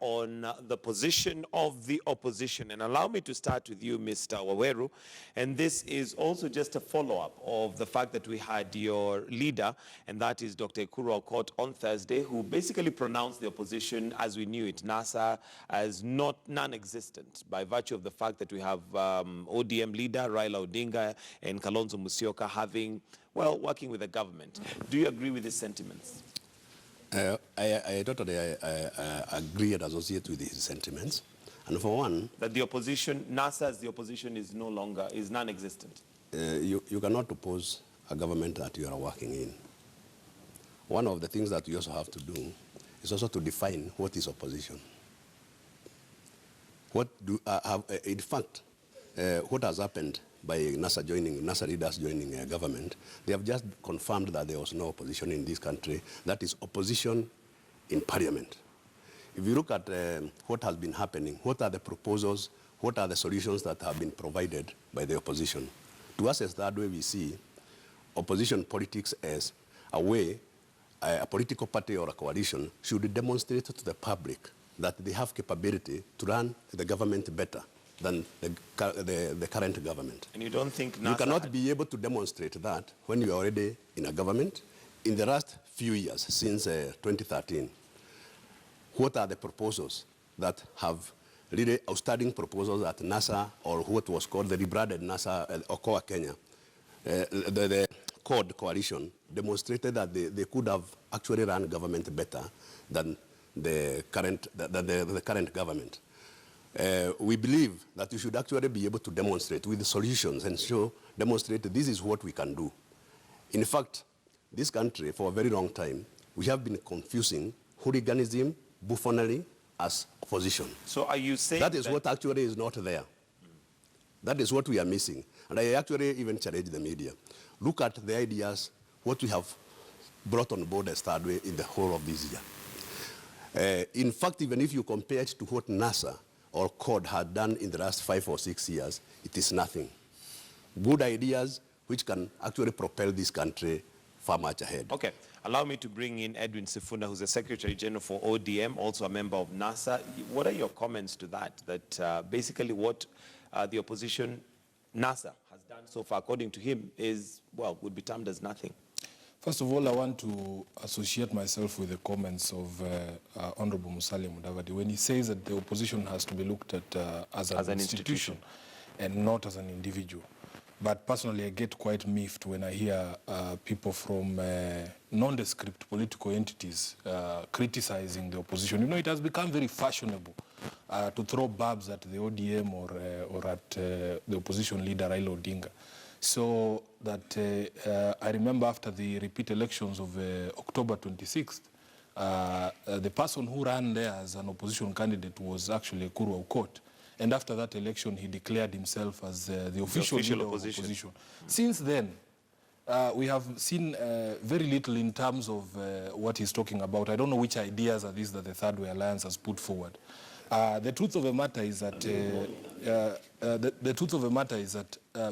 on the position of the opposition. And allow me to start with you, Mr. Waweru. And this is also just a follow-up of the fact that we had your leader, and that is Dr. Ekuru Aukot, on Thursday, who basically pronounced the opposition, as we knew it, NASA, as non-existent by virtue of the fact that we have ODM leader Raila Odinga and Kalonzo Musyoka having, well, working with the government. Do you agree with these sentiments? I totally agree and associate with his sentiments. And for one, that the opposition, NASA as the opposition, is no longer, is non-existent. You cannot oppose a government that you are working in. One of the things that you also have to do is also to define what is opposition. In fact, what has happened by NASA leaders joining government, they have just confirmed that there was no opposition in this country. That is opposition in Parliament. If you look at what has been happening, what are the proposals, what are the solutions that have been provided by the opposition? To us, as that way, we see opposition politics as a way a political party or a coalition should demonstrate to the public that they have capability to run the government better than the current government. And you don't think NASA... You cannot be able to demonstrate that when you are already in a government. In the last few years, since 2013, what are the proposals that have really outstanding proposals at NASA, or what was called the rebranded NASA, Okoa Kenya, the CORD coalition, demonstrated that they could have actually run government better than the current government. We believe that you should actually be able to demonstrate with the solutions and demonstrate that this is what we can do. In fact, this country, for a very long time, we have been confusing hooliganism, buffoonery, as opposition. So are you saying that is what actually is not there? That is what we are missing. And I actually even challenge the media. Look at the ideas, what we have brought on board as third way in the whole of this year. In fact, even if you compare it to what NASA or CORD had done in the last 5 or 6 years, it is nothing. Good ideas which can actually propel this country far much ahead. Okay. Allow me to bring in Edwin Sifuna, who's the Secretary General for ODM, also a member of NASA. What are your comments to that? That basically what the opposition, NASA, has done so far, according to him, is, well, would be termed as nothing. First of all, I want to associate myself with the comments of Honorable Musalia Mudavadi when he says that the opposition has to be looked at as an institution and not as an individual. But personally, I get quite miffed when I hear people from nondescript political entities criticizing the opposition. You know, it has become very fashionable to throw barbs at the ODM or at the opposition leader, Raila Odinga. So that I remember after the repeat elections of October 26th, the person who ran there as an opposition candidate was actually Ekuru Aukot. And after that election, he declared himself as the official leader of opposition. Since then, we have seen very little in terms of what he's talking about. I don't know which ideas are these that the Third Way Alliance has put forward. The truth of the matter is that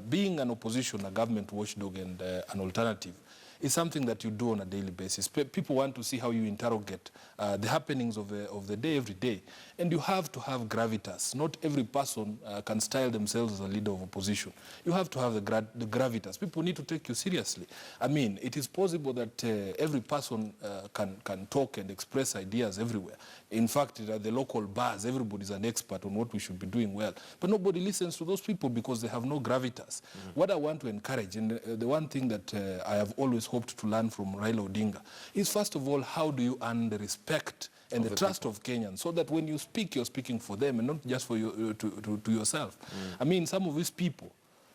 being an opposition, a government watchdog, and an alternative is something that you do on a daily basis. People want to see how you interrogate the happenings of the day every day. And you have to have gravitas. Not every person can style themselves as a leader of opposition. You have to have the gravitas. People need to take you seriously. I mean, it is possible that every person can talk and express ideas everywhere. In fact, at the local bars, everybody is an expert on what we should be doing well. But nobody listens to those people because they have no gravitas. What I want to encourage, and the one thing that I have always hoped to learn from Raila Odinga, is first of all, how do you earn the respect and the trust of Kenyans, so that when you speak, you're speaking for them and not just for you, to yourself. I mean, some of these people,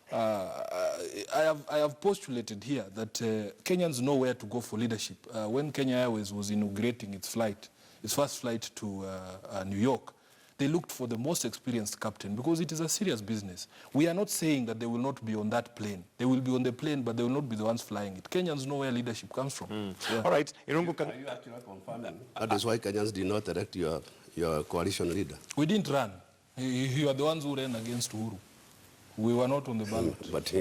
I have postulated here that Kenyans know where to go for leadership. When Kenya Airways was inaugurating its first flight to New York, they looked for the most experienced captain because it is a serious business. We are not saying that they will not be on that plane. They will be on the plane, but they will not be the ones flying it. Kenyans know where leadership comes from. Yeah. All right. Are you actually confirming? That is why Kenyans did not elect your coalition leader. We didn't run. You are the ones who ran against Uhuru. We were not on the ballot. But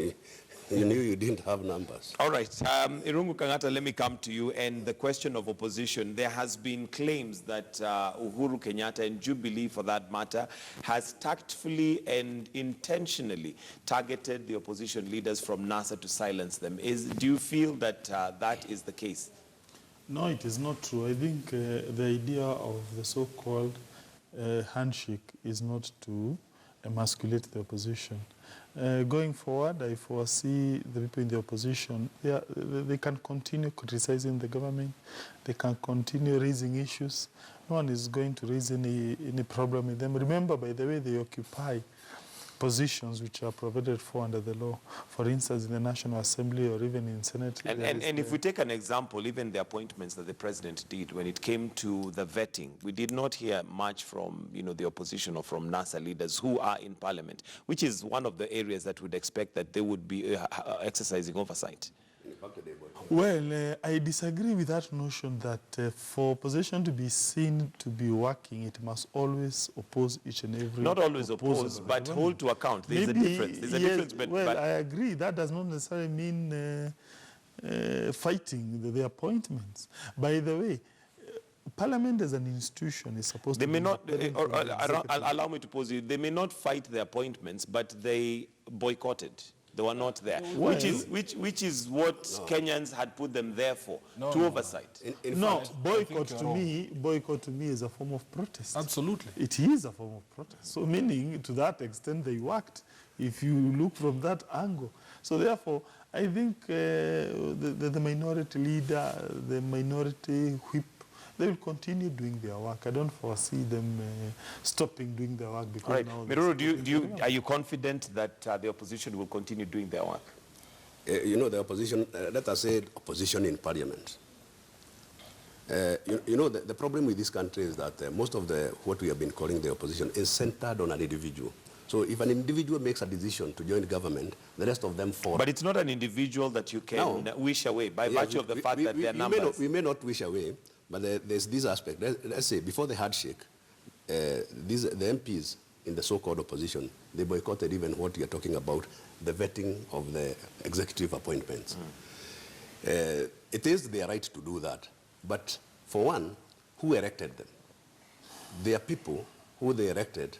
You knew you didn't have numbers. All right, Irungu Kangata, let me come to you. And the question of opposition, there has been claims that Uhuru Kenyatta and Jubilee, for that matter, has tactfully and intentionally targeted the opposition leaders from NASA to silence them. Do you feel that that is the case? No, it is not true. I think the idea of the so-called handshake is not to emasculate the opposition. Going forward, I foresee the people in the opposition, they can continue criticizing the government, they can continue raising issues. No one is going to raise any problem with them. Remember, by the way, they occupy positions which are provided for under the law. For instance, in the National Assembly or even in Senate. And if we take an example, even the appointments that the president did, when it came to the vetting, we did not hear much from the opposition or from NASA leaders who are in parliament, which is one of the areas that would expect that they would be exercising oversight. Well, I disagree with that notion that for opposition to be seen to be working, it must always oppose each and every. Not always oppose, but hold to account. There's a difference. There's a difference. Well, I agree. That does not necessarily mean fighting the appointments. By the way, Parliament as an institution is supposed to be... They may not, allow me to pose you, they may not fight the appointments, but they boycotted. They were not there, well, which is what Kenyans had put them there for, to oversight. In fact, boycott to me is a form of protest. Absolutely. It is a form of protest. So meaning, to that extent, they worked, if you look from that angle. So therefore, I think the minority leader, the minority whip, they will continue doing their work. I don't foresee them stopping doing their work. Because right. Miruru, are you confident that the opposition will continue doing their work? The opposition, let us say opposition in parliament. The problem with this country is that most of what we have been calling the opposition is centered on an individual. So if an individual makes a decision to join government, the rest of them follow. But it's not an individual that you can wish away by virtue of the fact that they're numbers. We may not wish away. But there's this aspect. Let's say before the handshake, the MPs in the so-called opposition, they boycotted even what you're talking about, the vetting of the executive appointments. It is their right to do that. But for one, who elected them? They are people who they elected.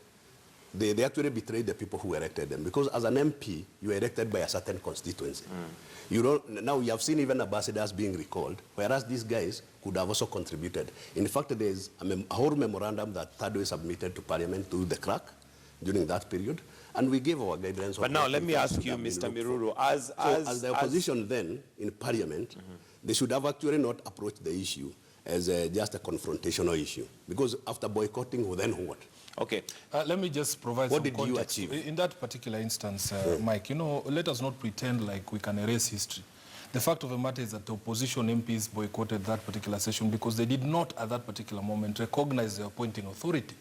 They actually betrayed the people who elected them. Because as an MP, you are elected by a certain constituency. Now you have seen even ambassadors being recalled, whereas these guys could have also contributed. In fact, there is a whole memorandum that Thirdway submitted to Parliament to the crack during that period, and we gave our guidelines. But now let me ask you, Mr. Miruru, as the opposition then in Parliament, they should have actually not approached the issue as just a confrontational issue, because after boycotting, then what? Okay. Let me just provide what some context. What did you achieve? In that particular instance, Mike, let us not pretend like we can erase history. The fact of the matter is that the opposition MPs boycotted that particular session because they did not, at that particular moment, recognize the appointing authority.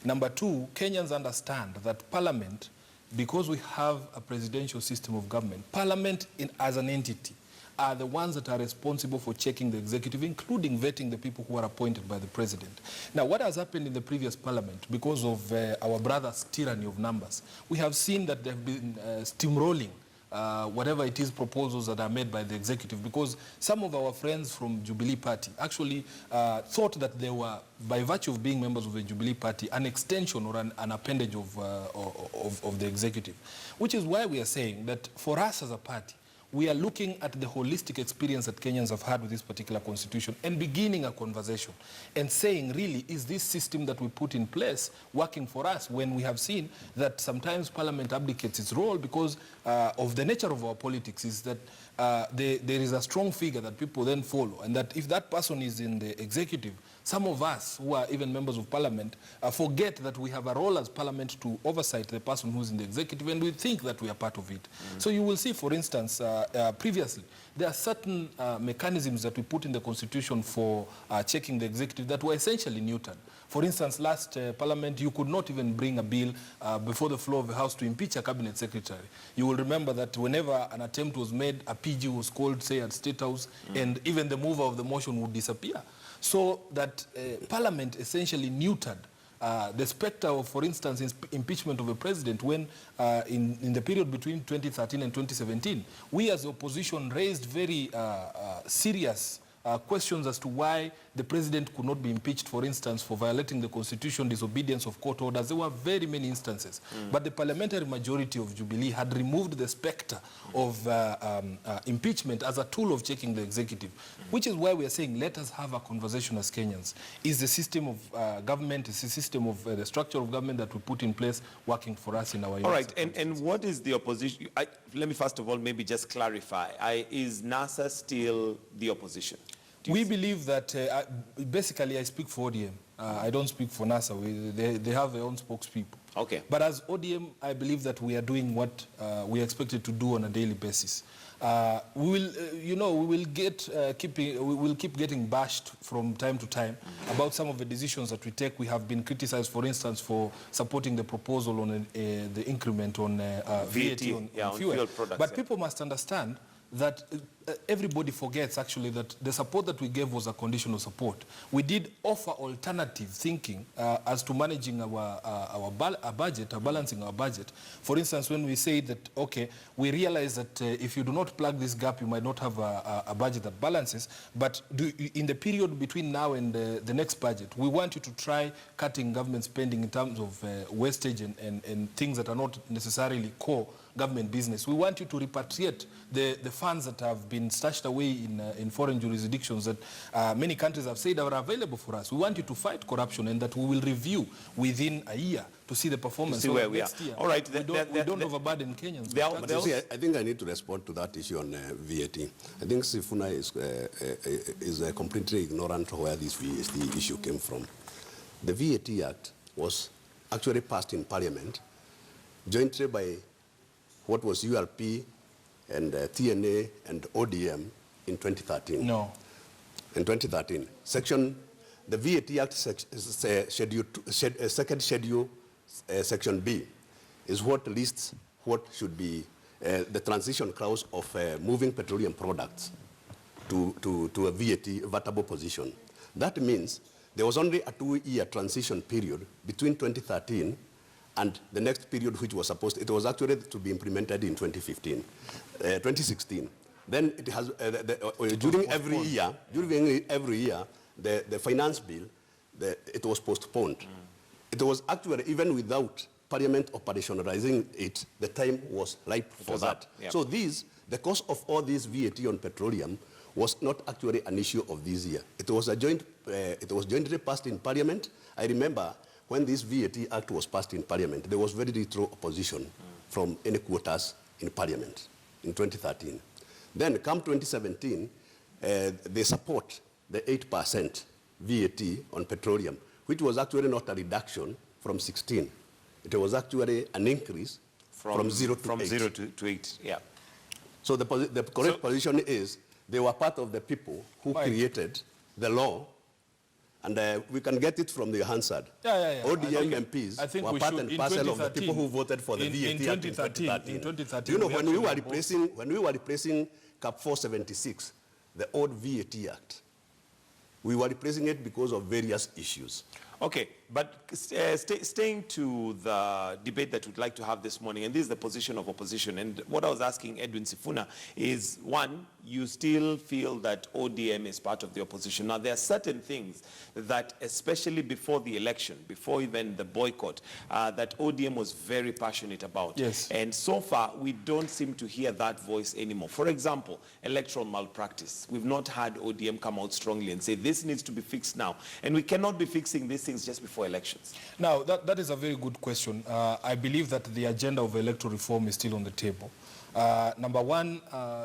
Number two, Kenyans understand that Parliament, because we have a presidential system of government, Parliament as an entity are the ones that are responsible for checking the executive, including vetting the people who are appointed by the president. Now, what has happened in the previous parliament, because of our brother's tyranny of numbers, we have seen that they've been steamrolling whatever it is proposals that are made by the executive, because some of our friends from Jubilee Party actually thought that they were, by virtue of being members of the Jubilee Party, an extension or an appendage of the executive, which is why we are saying that for us as a party, we are looking at the holistic experience that Kenyans have had with this particular constitution and beginning a conversation and saying, really, is this system that we put in place working for us, when we have seen that sometimes Parliament abdicates its role because of the nature of our politics, is that there is a strong figure that people then follow, and that if that person is in the executive, some of us who are even members of Parliament forget that we have a role as Parliament to oversight the person who's in the executive, and we think that we are part of it. So you will see, for instance, previously, there are certain mechanisms that we put in the Constitution for checking the executive that were essentially neutered. For instance, last Parliament, you could not even bring a bill before the floor of the House to impeach a cabinet secretary. You will remember that whenever an attempt was made, a PG was called, say, at State House, and even the mover of the motion would disappear. So that Parliament essentially neutered the specter of, for instance, impeachment of a president when in the period between 2013 and 2017, we as opposition raised very serious questions as to why the president could not be impeached, for instance, for violating the constitution, disobedience of court orders. There were very many instances. But the parliamentary majority of Jubilee had removed the specter of impeachment as a tool of checking the executive, which is why we are saying let us have a conversation as Kenyans. Is the system of government, is the system of the structure of government that we put in place working for us in our All right, and what is the opposition? Let me first of all maybe just clarify. Is NASA still the opposition? We believe that, basically I speak for ODM. I don't speak for NASA. They have their own spokespeople. Okay. But as ODM, I believe that we are doing what we are expected to do on a daily basis. We will, we will keep getting bashed from time to time about some of the decisions that we take. We have been criticized, for instance, for supporting the proposal on the increment on VAT on fuel products. But people must understand that everybody forgets actually that the support that we gave was a conditional support. We did offer alternative thinking as to managing our budget, balancing our budget. For instance, when we say that, okay, we realize that if you do not plug this gap, you might not have a budget that balances, but in the period between now and the next budget, we want you to try cutting government spending in terms of wastage and things that are not necessarily core government business. We want you to repatriate the funds that have been stashed away in foreign jurisdictions that many countries have said are available for us. We want you to fight corruption and that we will review within a year to see the performance. See where we are. Year, all right. We don't overburden Kenyans. I think I need to respond to that issue on VAT. I think Sifuna is completely ignorant of where this VAT issue came from. The VAT Act was actually passed in Parliament jointly by what was ULP and TNA and ODM in 2013. No. In 2013. The VAT Act second schedule, section B, is what lists what should be the transition clause of moving petroleum products to a VAT-able position. That means there was only a 2-year transition period between 2013 and the next period, which was supposed, it was actually to be implemented in 2016. Then it has, during every year, the finance bill, it was postponed. It was actually, even without Parliament operationalizing it, the time was ripe for that. Yep. So the cost of all this VAT on petroleum was not actually an issue of this year. It was jointly passed in Parliament. I remember when this VAT Act was passed in Parliament, there was very little opposition from any quarters in Parliament in 2013. Then, come 2017, they support the 8% VAT on petroleum, which was actually not a reduction from 16. It was actually an increase from 0 to 8. Yeah. So the correct position is they were part of the people who created the law. And we can get it from the Hansard. ODM MPs were part and parcel of the people who voted for the VAT Act in 2013. You know, when we were replacing Cap 476, the old VAT Act, we were replacing it because of various issues. Okay, but staying to the debate that we'd like to have this morning, and this is the position of opposition, and what I was asking Edwin Sifuna is, one, you still feel that ODM is part of the opposition. Now, there are certain things that, especially before the election, before even the boycott, that ODM was very passionate about. Yes. And so far, we don't seem to hear that voice anymore. For example, electoral malpractice. We've not had ODM come out strongly and say, this needs to be fixed now. And we cannot be fixing these things just before elections. Now, that is a very good question. I believe that the agenda of electoral reform is still on the table. Number one,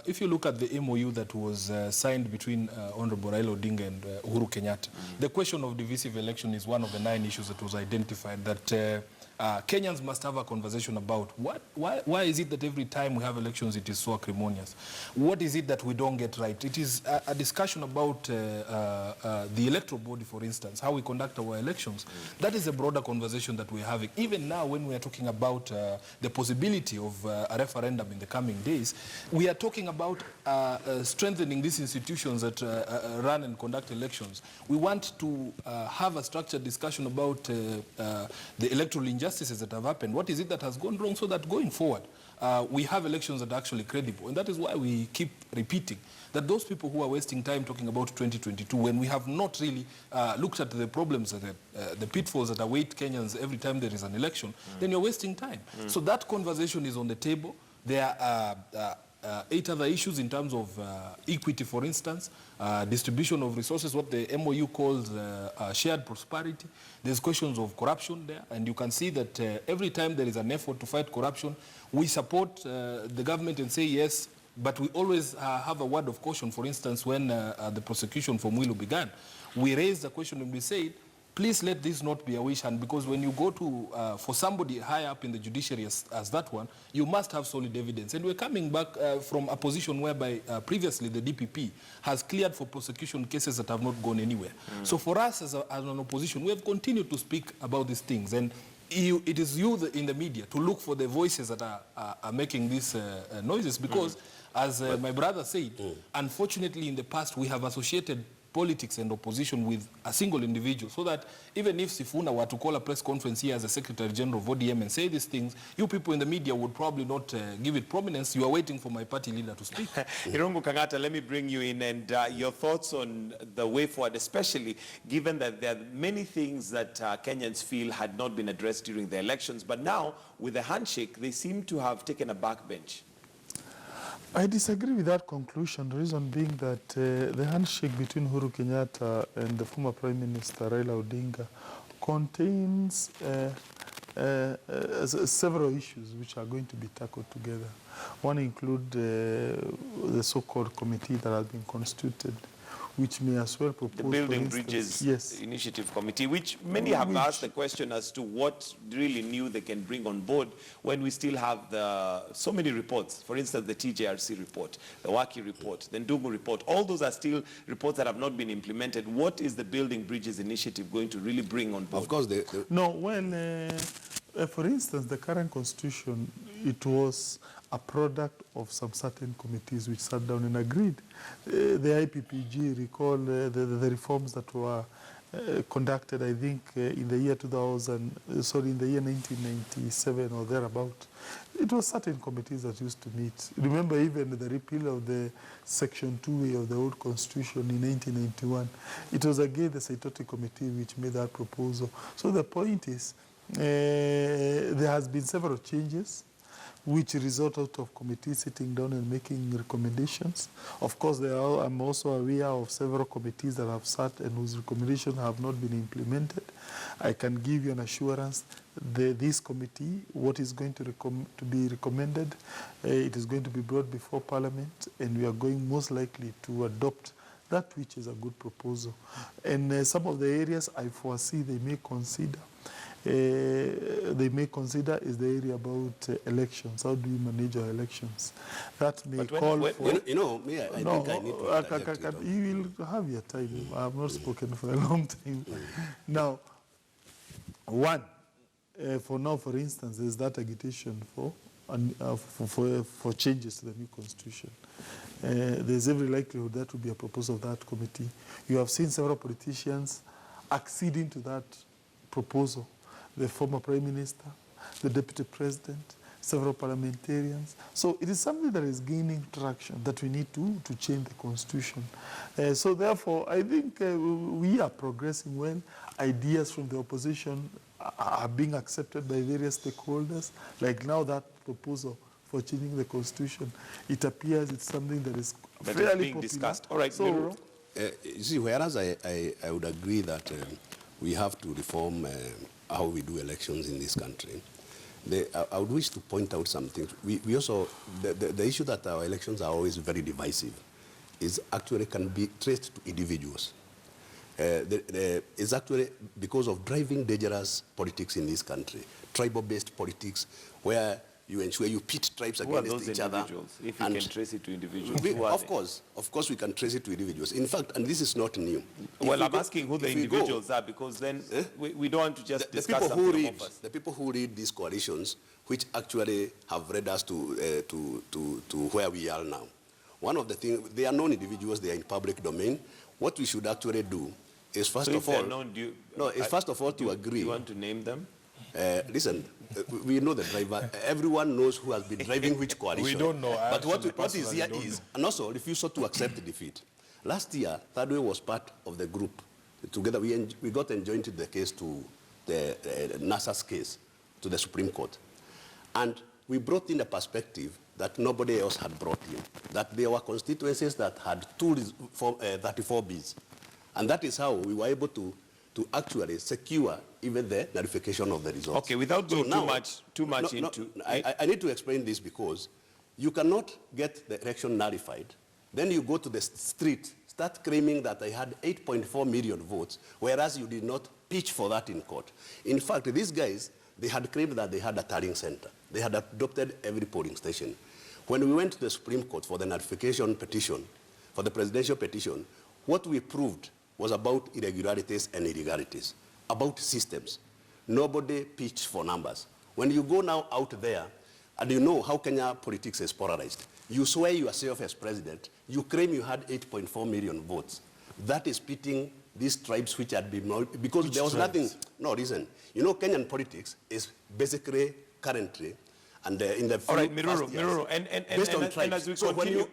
if you look at the MOU that was signed between Honorable Raila Odinga and Uhuru Kenyatta, the question of divisive election is one of the 9 issues that was identified that Kenyans must have a conversation about why is it that every time we have elections it is so acrimonious? What is it that we don't get right? It is a discussion about the electoral body, for instance, how we conduct our elections. That is a broader conversation that we're having. Even now, when we are talking about the possibility of a referendum in the coming days, we are talking about strengthening these institutions that run and conduct elections. We want to have a structured discussion about the electoral injustices that have happened. What is it that has gone wrong, so that going forward we have elections that are actually credible? And that is why we keep repeating that those people who are wasting time talking about 2022, when we have not really looked at the problems, the pitfalls that await Kenyans every time there is an election, then you're wasting time. So that conversation is on the table. There are 8 other issues in terms of equity, for instance, distribution of resources, what the MOU calls shared prosperity. There's questions of corruption there, and you can see that every time there is an effort to fight corruption, we support the government and say yes, but we always have a word of caution. For instance, when the prosecution for Mwilu began, we raised the question and we said, please let this not be a wish hunt, because when you go to, for somebody high up in the judiciary as that one, you must have solid evidence. And we're coming back from a position whereby previously the DPP has cleared for prosecution cases that have not gone anywhere. So for us as an opposition, we have continued to speak about these things. And it is you in the media to look for the voices that are making these noises, because as my brother said, unfortunately in the past we have associated politics and opposition with a single individual, so that even if Sifuna were to call a press conference here as a Secretary General of ODM and say these things, you people in the media would probably not give it prominence. You are waiting for my party leader to speak. Irungu Kangata, let me bring you in, and your thoughts on the way forward, especially given that there are many things that Kenyans feel had not been addressed during the elections, but now with the handshake, they seem to have taken a backbench. I disagree with that conclusion, the reason being that the handshake between Uhuru Kenyatta and the former Prime Minister Raila Odinga contains several issues which are going to be tackled together. One includes the so-called committee that has been constituted, which may as well propose... The Building Bridges Initiative Committee, which many have asked the question as to what really new they can bring on board when we still have so many reports. For instance, the TJRC report, the Waki report, the Ndungu report. All those are still reports that have not been implemented. What is the Building Bridges Initiative going to really bring on board? Of course, No, when, for instance, the current constitution, it was a product of some certain committees which sat down and agreed. The IPPG, recall the reforms that were conducted, I think, in the year 1997 or thereabout. It was certain committees that used to meet. Remember even the repeal of the Section 2A of the old constitution in 1991. It was again the Saitoti Committee which made that proposal. So the point is, there has been several changes which result out of committees sitting down and making recommendations. Of course, I'm also aware of several committees that have sat and whose recommendations have not been implemented. I can give you an assurance that this committee, what is going to be recommended, it is going to be brought before Parliament, and we are going most likely to adopt that which is a good proposal. And some of the areas I foresee they may consider is the area about elections. How do we manage our elections? That may call for... I think I need to you will have your time. I have not spoken for a long time. Now, for now, for instance, there's that agitation for changes to the new constitution. There's every likelihood that will be a proposal of that committee. You have seen several politicians acceding to that proposal. The former Prime Minister, the Deputy President, several parliamentarians. So it is something that is gaining traction, that we need to change the Constitution. So therefore, I think we are progressing well. Ideas from the opposition are being accepted by various stakeholders. Like now that proposal for changing the Constitution, it appears it's something that is fairly being popular. discussed. All right, so, you see, whereas I would agree that we have to reform how we do elections in this country, I would wish to point out something. We also, the issue that our elections are always very divisive is actually can be traced to individuals. is actually because of driving dangerous politics in this country, tribal-based politics, where you ensure you pit tribes against each other. If you can trace it to individuals, of course we can trace it to individuals. In fact, and this is not new. Well, I'm asking who the individuals are, because then we don't want to just discuss the people who read these coalitions, which actually have led us to where we are now. One of the things, they are known individuals, they are in public domain. What we should actually do is first of all to agree. Do you want to name them? Listen, we know the driver. Everyone knows who has been driving which coalition. We don't know. But what is here is, and also refusal to accept defeat. Last year, Third Way was part of the group. Together, we got enjoined the case to the NASA's case to the Supreme Court. And we brought in a perspective that nobody else had brought in, that there were constituencies that had 34 Bs. And that is how we were able to actually secure even the nullification of the results. Okay, without going too much into... I need to explain this because you cannot get the election nullified. Then you go to the street, start claiming that I had 8.4 million votes, whereas you did not pitch for that in court. In fact, these guys, they had claimed that they had a tallying center. They had adopted every polling station. When we went to the Supreme Court for the nullification petition, for the presidential petition, what we proved was about irregularities and illegalities, about systems. Nobody pitched for numbers. When you go now out there, and you know how Kenya politics is polarized, you swear yourself as president, you claim you had 8.4 million votes. That is pitting these tribes which had been, because there was nothing, no, listen. You know, Kenyan politics is basically currently, and in the all right, Miruru, based on tribes. So when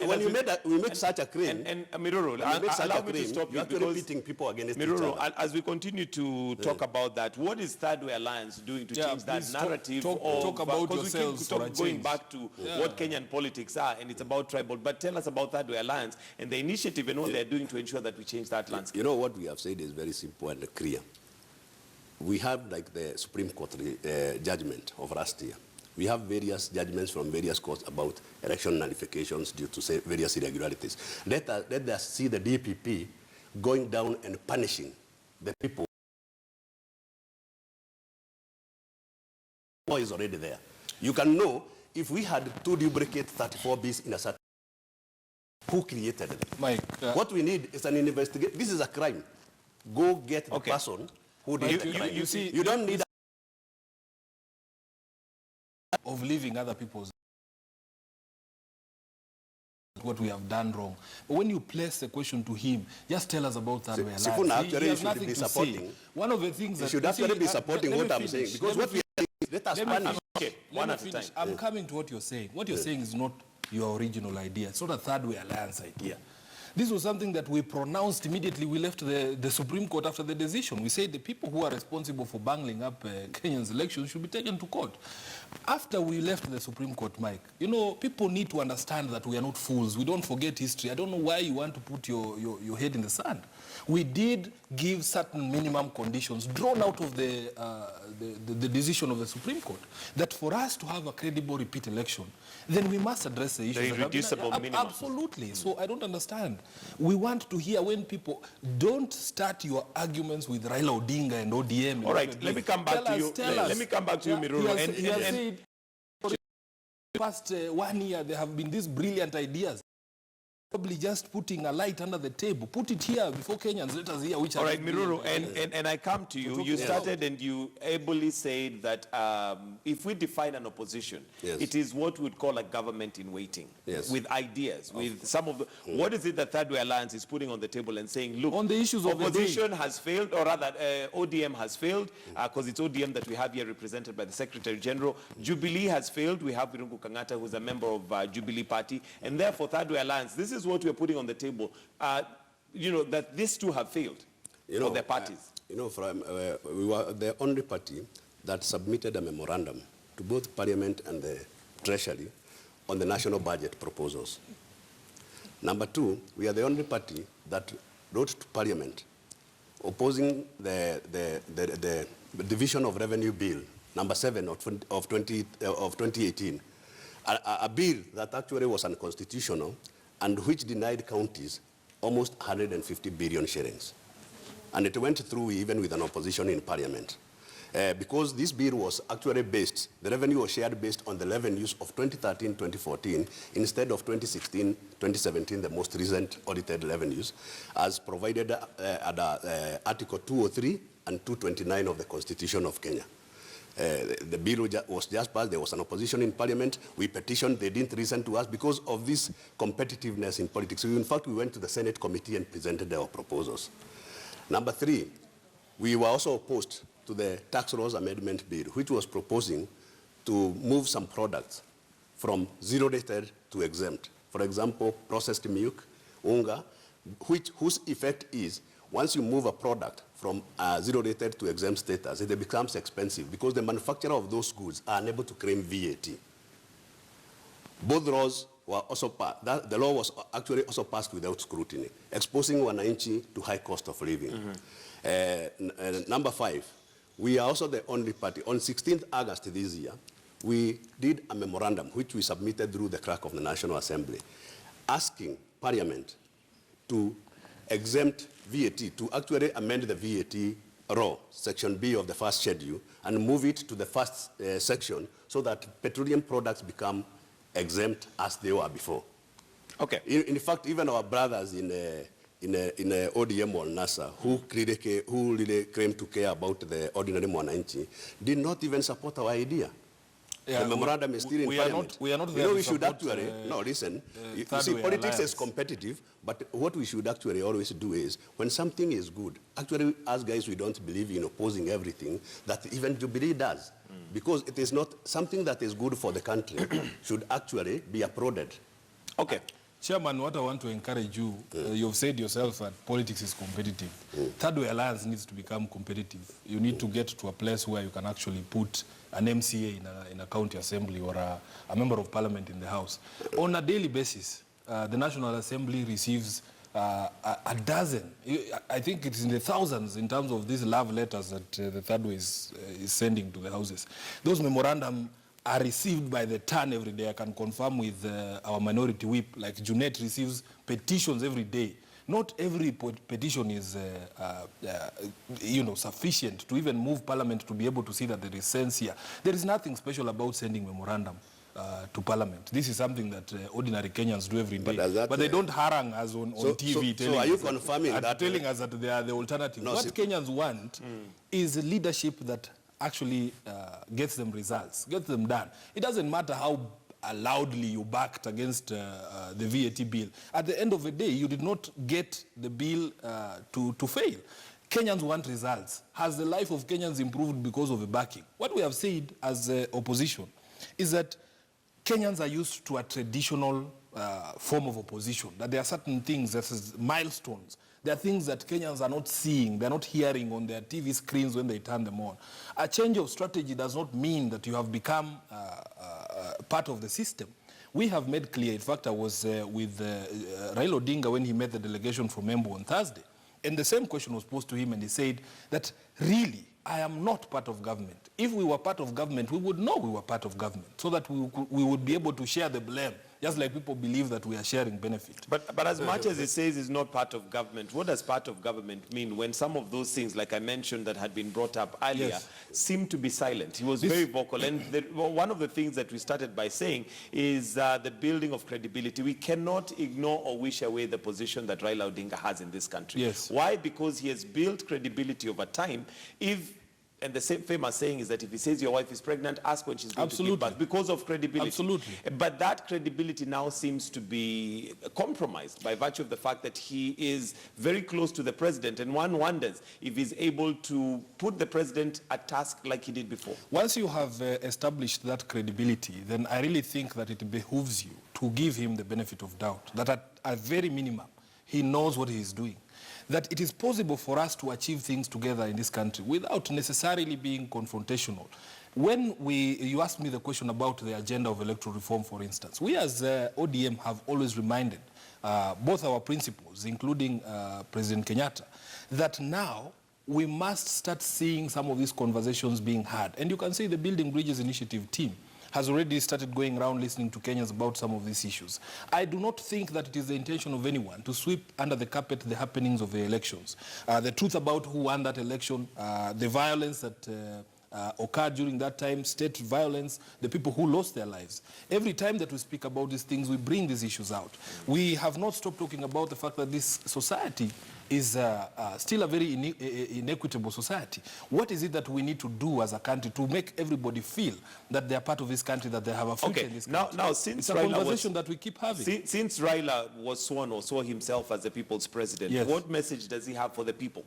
we make such a claim, Miruru, allow me to stop you, because pitting people against Miruru, each other. as we continue to talk about that, what is Third Way Alliance doing to change that narrative? Talk about yourselves for a going change. back to what Kenyan politics are, and it's about tribal. But tell us about Third Way Alliance and the initiative and what they're doing to ensure that we change that landscape. You know, what we have said is very simple and clear. We have, like, the Supreme Court judgment of last year. We have various judgments from various courts about election nullifications due to, say, various irregularities. Let us see the DPP going down and punishing the people. Law is already there. You can know if we had two duplicate 34 Bs in a certain, who created them. Mike, what we need is an investigation. This is a crime. Go get the person who did the crime. You see, you don't need of leaving other people's what we have done wrong. But when you place the question to him, just tell us about that. Actually, he should be supporting. One of the things that should actually be supporting what I'm saying, because what we are saying, let us punish. Okay, one at a time. I'm coming to what you're saying. What you're saying is not your original idea. It's not a Third Way Alliance idea. This was something that we pronounced immediately we left the Supreme Court after the decision. We said the people who are responsible for bungling up Kenyan's elections should be taken to court. After we left the Supreme Court, Mike, you know, people need to understand that we are not fools. We don't forget history. I don't know why you want to put your head in the sand. We did give certain minimum conditions drawn out of the decision of the Supreme Court that for us to have a credible repeat election, then we must address the issues. The irreducible minimum. Absolutely. So I don't understand. We want to hear when people don't start your arguments with Raila Odinga and ODM. All right, let me come back to you. Let me come back to you, Miruru. He has said for the past 1 year there have been these brilliant ideas. Probably just putting a light under the table. Put it here before Kenyans. Let us hear which. All right, Miruru, and I come to you. You started and you ably said that if we define an opposition, it is what we would call a government in waiting, with ideas, with some of the. What is it that Third Way Alliance is putting on the table and saying, look, on the issues of opposition has failed, or rather, ODM has failed, because it's ODM that we have here represented by the Secretary General. Jubilee has failed. We have Irungu Kangata, who's a member of Jubilee Party, and therefore Third Way Alliance. This is what we're putting on the table, you know, that these two have failed, for their parties. You know, we were the only party that submitted a memorandum to both Parliament and the Treasury on the national budget proposals. Number two, we are the only party that wrote to Parliament opposing the Division of Revenue Bill, number 7 of 2018, a bill that actually was unconstitutional and which denied counties almost 150 billion shillings. and it went through even with an opposition in Parliament. Because this bill was actually based, the revenue was shared based on the revenues of 2013-2014 instead of 2016-2017, the most recent audited revenues, as provided under Article 203 and 229 of the Constitution of Kenya. The bill was just passed. There was an opposition in Parliament. We petitioned. They didn't listen to us because of this competitiveness in politics. So in fact, we went to the Senate committee and presented our proposals. Number 3, we were also opposed to the tax laws amendment bill, which was proposing to move some products from zero-rated to exempt. For example, processed milk, unga, whose effect is once you move a product from zero-rated to exempt status, it becomes expensive because the manufacturer of those goods are unable to claim VAT. Both laws were also passed. The law was actually also passed without scrutiny, exposing wananchi to high cost of living. Number 5, we are also the only party. On 16th August this year, we did a memorandum which we submitted through the clerk of the National Assembly, asking Parliament to exempt VAT, to actually amend the VAT law, Section B of the first schedule, and move it to the first section so that petroleum products become exempt as they were before. Okay. In fact, even our brothers in ODM or NASA, who really claim to care about the ordinary mwananchi, did not even support our idea. Yeah, the memorandum is still in Parliament. We are not there. You know, we to should support, actually, no, listen, you see, politics alliance is competitive, but what we should actually always do is, when something is good, actually, as guys, we don't believe in opposing everything that even Jubilee does, because it is not something that is good for the country, should actually be applauded. Okay. Chairman, what I want to encourage you, you've said yourself that politics is competitive. Third Way Alliance needs to become competitive. You need to get to a place where you can actually put an MCA in a county assembly or a member of parliament in the house. On a daily basis, the National Assembly receives a dozen, I think it's in the thousands in terms of these love letters that the Third Way is sending to the houses. Those memorandum are received by the ton every day. I can confirm with our minority whip, like Junet receives petitions every day. Not every petition is sufficient to even move Parliament to be able to see that there is sense here. There is nothing special about sending memorandum to Parliament. This is something that ordinary Kenyans do every day. But they don't harangue us on TV telling us that they are the alternative. No, what Kenyans want is leadership that actually gets them results, gets them done. It doesn't matter how loudly you backed against the VAT bill. At the end of the day, you did not get the bill to fail. Kenyans want results. Has the life of Kenyans improved because of the backing? What we have said as opposition is that Kenyans are used to a traditional form of opposition, that there are certain things, as milestones. There are things that Kenyans are not seeing, they're not hearing on their TV screens when they turn them on. A change of strategy does not mean that you have become part of the system. We have made clear, in fact, I was with Raila Odinga when he met the delegation from Embu on Thursday, and the same question was posed to him, and he said that, really, I am not part of government. If we were part of government, we would know we were part of government, so that we would be able to share the blame, just like people believe that we are sharing benefit. But as much as it says it's not part of government, what does part of government mean when some of those things, like I mentioned, that had been brought up earlier, seem to be silent? He was very vocal. And one of the things that we started by saying is the building of credibility. We cannot ignore or wish away the position that Raila Odinga has in this country. Yes. Why? Because he has built credibility over time. And the same famous saying is that if he says your wife is pregnant, ask when she's going to give birth, because of credibility. Absolutely. But that credibility now seems to be compromised by virtue of the fact that he is very close to the president, and one wonders if he's able to put the president at task like he did before. Once you have established that credibility, then I really think that it behooves you to give him the benefit of doubt, that at a very minimum, he knows what he is doing. That it is possible for us to achieve things together in this country without necessarily being confrontational. When you asked me the question about the agenda of electoral reform, for instance, we as ODM have always reminded both our principals, including President Kenyatta, that now we must start seeing some of these conversations being had. And you can see the Building Bridges Initiative team has already started going around listening to Kenyans about some of these issues. I do not think that it is the intention of anyone to sweep under the carpet the happenings of the elections. The truth about who won that election, the violence that occurred during that time, state violence, the people who lost their lives. Every time that we speak about these things, we bring these issues out. We have not stopped talking about the fact that this society is still a very inequitable society. What is it that we need to do as a country to make everybody feel that they are part of this country, that they have a future in this country? Now, since it's a conversation that we keep having. Since Raila was sworn or saw himself as the people's president, yes, what message does he have for the people?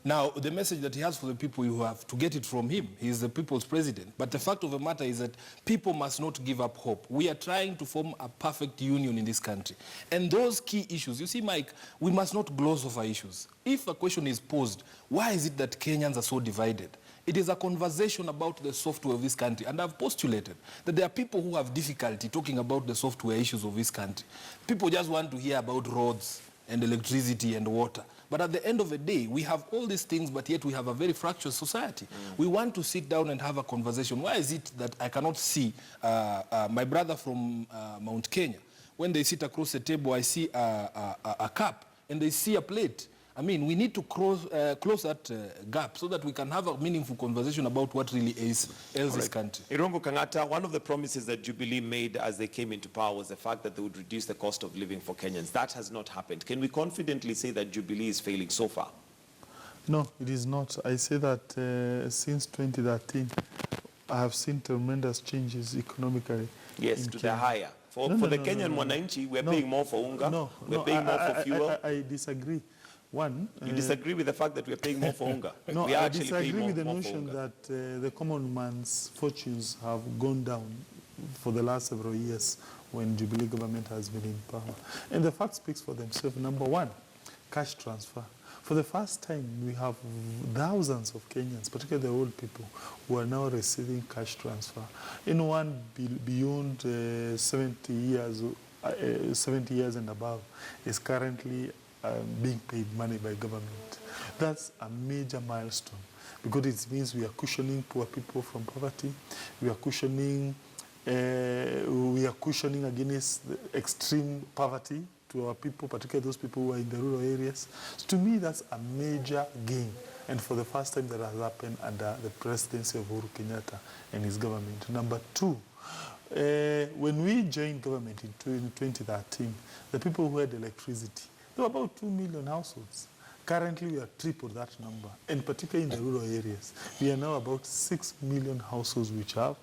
Now, the message that he has for the people, you have to get it from him. He is the people's president. But the fact of the matter is that people must not give up hope. We are trying to form a perfect union in this country. And those key issues, you see, Mike, we must not gloss over issues. If a question is posed, why is it that Kenyans are so divided? It is a conversation about the software of this country. And I've postulated that there are people who have difficulty talking about the software issues of this country. People just want to hear about roads and electricity and water. But at the end of the day, we have all these things, but yet we have a very fractious society. We want to sit down and have a conversation. Why is it that I cannot see my brother from Mount Kenya? When they sit across the table, I see a cup and they see a plate. I mean, we need to close that gap so that we can have a meaningful conversation about what really ails this country. Irungu Kangata, one of the promises that Jubilee made as they came into power was the fact that they would reduce the cost of living for Kenyans. That has not happened. Can we confidently say that Jubilee is failing so far? No, it is not. I say that since 2013, I have seen tremendous changes economically. Yes, to the higher. For the Kenyan Mwananchi, we're paying more for unga, we're paying more for fuel. I disagree. One, you disagree with the fact that we're paying more for unga? No, we are I actually disagree paying with the more notion for that the common man's fortunes have gone down for the last several years when Jubilee government has been in power. And the fact speaks for themselves. Number one, cash transfer. For the first time, we have thousands of Kenyans, particularly the old people, who are now receiving cash transfer. Anyone beyond 70 years and above is currently being paid money by government. That's a major milestone because it means we are cushioning poor people from poverty. We are cushioning against the extreme poverty to our people, particularly those people who are in the rural areas. So to me, that's a major gain. And for the first time that has happened under the presidency of Uhuru Kenyatta and his government. Number two, when we joined government in 2013, the people who had electricity, there were about 2 million households. Currently, we have tripled that number, and particularly in the rural areas. We are now about 6 million households which have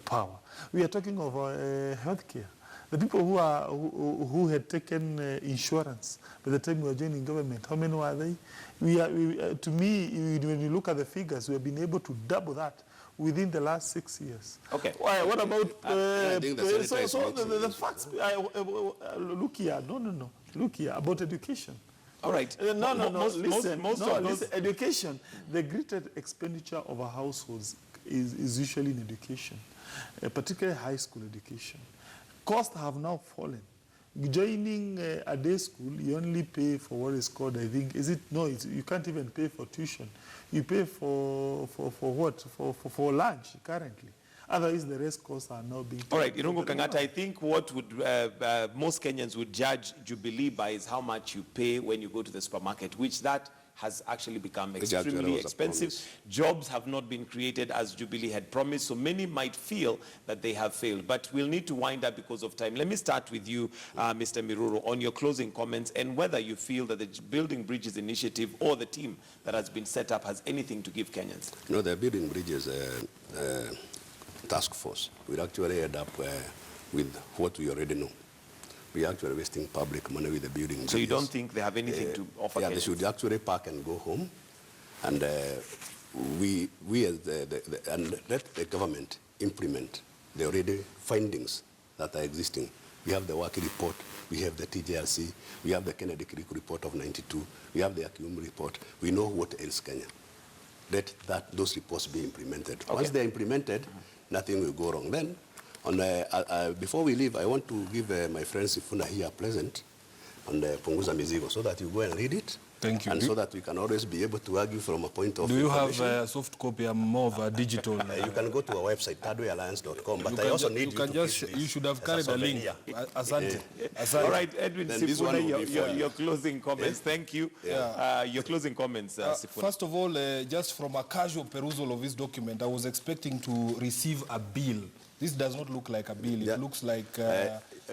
power. We are talking of healthcare. The people who had taken insurance by the time we were joining government, how many were they? To me, when you look at the figures, we have been able to double that within the last 6 years. Okay. What about the facts? Look here. No. Look here about education. All right. Listen. Education. The greatest expenditure of our households is usually in education, particularly high school education. Costs have now fallen. Joining a day school, you only pay for what is called, I think, you can't even pay for tuition. You pay for what? For lunch currently. Otherwise, the rest costs are now being paid. All right, Irungu Kangata, I think what would most Kenyans would judge Jubilee by is how much you pay when you go to the supermarket, which that has actually become extremely expensive. Jobs have not been created as Jubilee had promised, so many might feel that they have failed. But we'll need to wind up because of time. Let me start with you, Mr. Miruru, on your closing comments and whether you feel that the Building Bridges initiative or the team that has been set up has anything to give Kenyans. No, the Building Bridges task force will actually end up with what we already know. We are actually wasting public money with the building bridges. So you don't think they have anything to offer? Yeah, Kenyans? They should actually pack and go home, and we as and let the government implement the already findings that are existing. We have the working report, we have the TJRC, we have the Kennedy Creek report of '92, we have the Acuum report. We know what ails Kenya. Let those reports be implemented. Okay. Once they're implemented, nothing will go wrong. Then, before we leave, I want to give my friends Sifuna here present on the Punguza Mizigo so that you go and read it Thank you. And so that we can always be able to argue from a point of Do you have information. a soft copy? I'm more of a digital. You can go to our website, thirdwayalliance.com, but I also need you to just, give this you should have as a carried a link. souvenir. Asante. All right, Edwin Then this one Sifuna, will be for you. your closing comments. Thank you. Your closing comments, Sifuna. First of all, just from a casual perusal of this document, I was expecting to receive a bill. This does not look like a bill. It looks like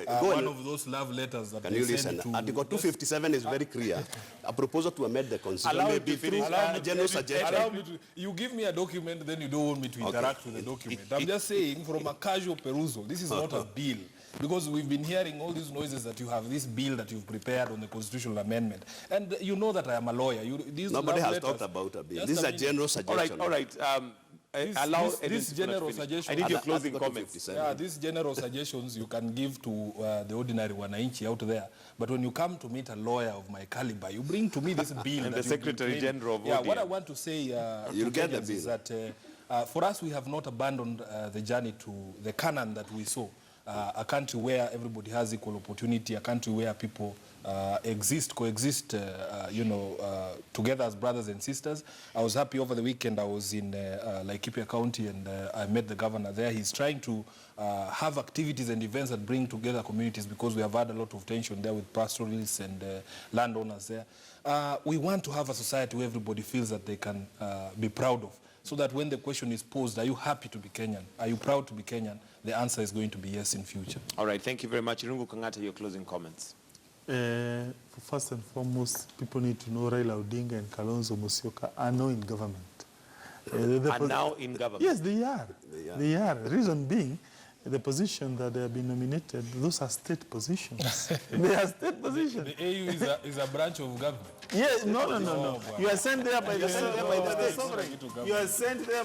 one of those love letters that Can they you send listen? to... Article 257 is very clear. A proposal to amend the constitution Allow may me be to finish. through a general suggestion. Allow me to, you give me a document, then you don't want me to interact with the document. I'm just saying, from a casual perusal, this is not a bill. Because we've been hearing all these noises that you have this bill that you've prepared on the constitutional amendment. And you know that I am a lawyer. Nobody has talked about a bill. This is a general suggestion. All right. These general suggestions. I need your closing Article comments. 257. Yeah, these general suggestions you can give to the ordinary wananchi out there. But when you come to meet a lawyer of my caliber, you bring to me this bill. And that the you've been Secretary claiming. General of Yeah, ODM. what I want to say You'll to get the Kenyans is bill. that for us, we have not abandoned the journey to the Canaan that we saw. A country where everybody has equal opportunity, a country where people coexist, together as brothers and sisters. I was happy over the weekend. I was in Laikipia County and I met the governor there. He's trying to have activities and events that bring together communities because we have had a lot of tension there with pastoralists and landowners there. We want to have a society where everybody feels that they can be proud of. So that when the question is posed, are you happy to be Kenyan? Are you proud to be Kenyan? The answer is going to be yes in future. All right, thank you very much. Irungu Kangata, your closing comments. First and foremost, people need to know Raila Odinga and Kalonzo Musyoka are now in government. Are now in government? Yes, they are. They are. Reason being, the position that they have been nominated, those are state positions. They are state positions. The AU is a branch of government. Yes, no. You are sent there by the sovereign. You are sent there